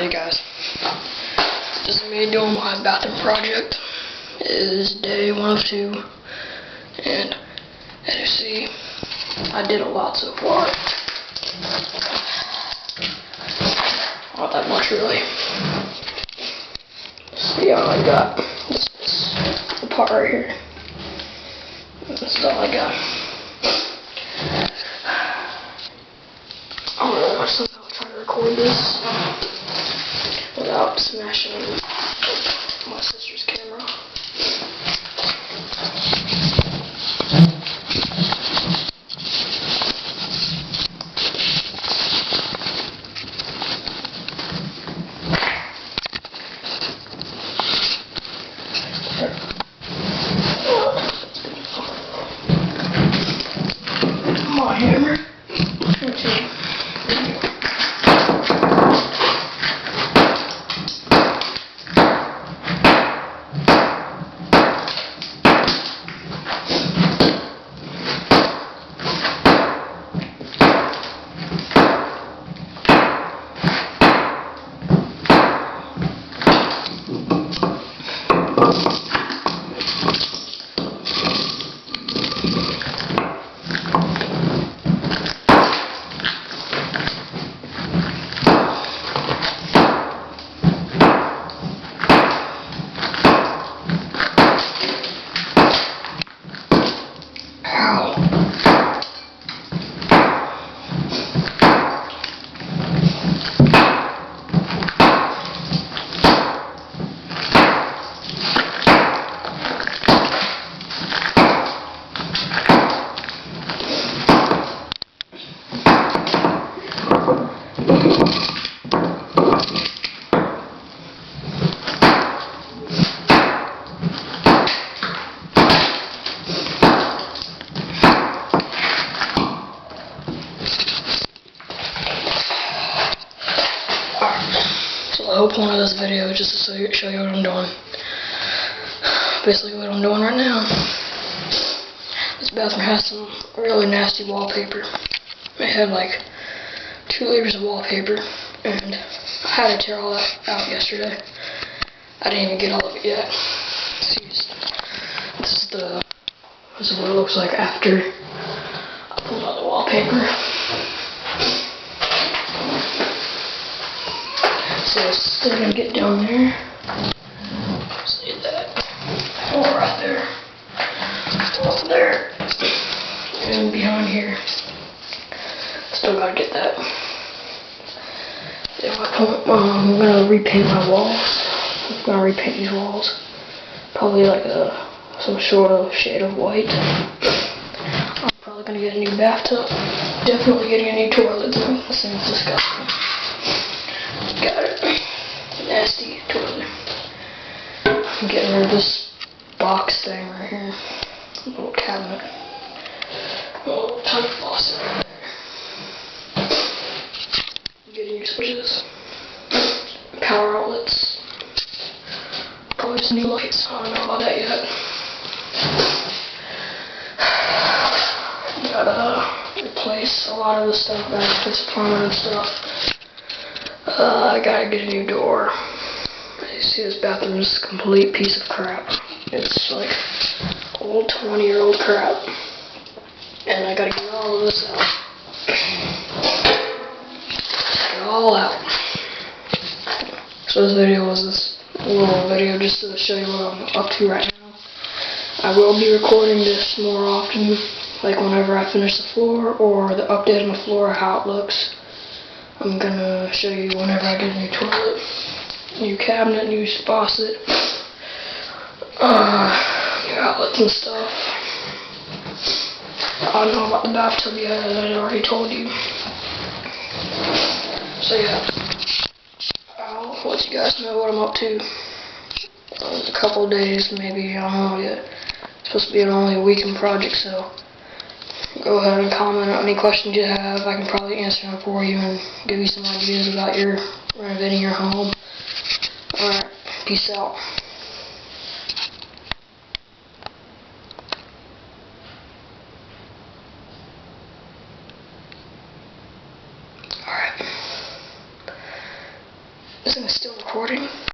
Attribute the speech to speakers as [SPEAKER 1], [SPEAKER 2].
[SPEAKER 1] Alright, you guys. This is me doing my bathroom project. It is day 1 of 2. And as you see, I did a lot so far. Not that much really. See, I got this part right here. That's all I got. I don't know, somehow I'll try to record this without smashing my sister's camera. My hammer. So the whole point of this video is just to show you what I'm doing. Basically what I'm doing right now. This bathroom has some really nasty wallpaper. It had like 2 layers of wallpaper, and I had to tear all that out yesterday. I didn't even get all of it yet. See, this is what it looks like after I pulled out the wallpaper. So it's still gonna get down there. See that? Oh, right there. Up there. And behind here. Still gotta get that. Yeah, I'm gonna repaint my walls. I'm gonna repaint these walls. Probably like some sort of shade of white. I'm probably gonna get a new bathtub. Definitely getting a new toilet though. That seems disgusting. Got it. Nasty toilet. I'm getting rid of this box thing right here. A little cabinet. A little tiny faucet right there. Getting new switches. Power outlets. Probably just new lights. I don't know about that yet. Gotta replace a lot of the stuff back with plumbing and stuff. I gotta get a new door. You see, this bathroom is a complete piece of crap. It's like old 20-year-old crap. And I gotta get all of this out. Get it all out. So this video was this little video just to show you what I'm up to right now. I will be recording this more often, like whenever I finish the floor or the update on the floor, how it looks. I'm gonna show you whenever I get a new toilet, new cabinet, new faucet, new outlets and stuff. I don't know about the bathtub yet, as I already told you. So yeah, I'll let you guys know what I'm up to. A couple of days, maybe, I don't know yet. It's supposed to be only a weekend project, so go ahead and comment on any questions you have. I can probably answer them for you and give you some ideas about your renovating your home. Alright, peace out. Alright. This thing is still recording.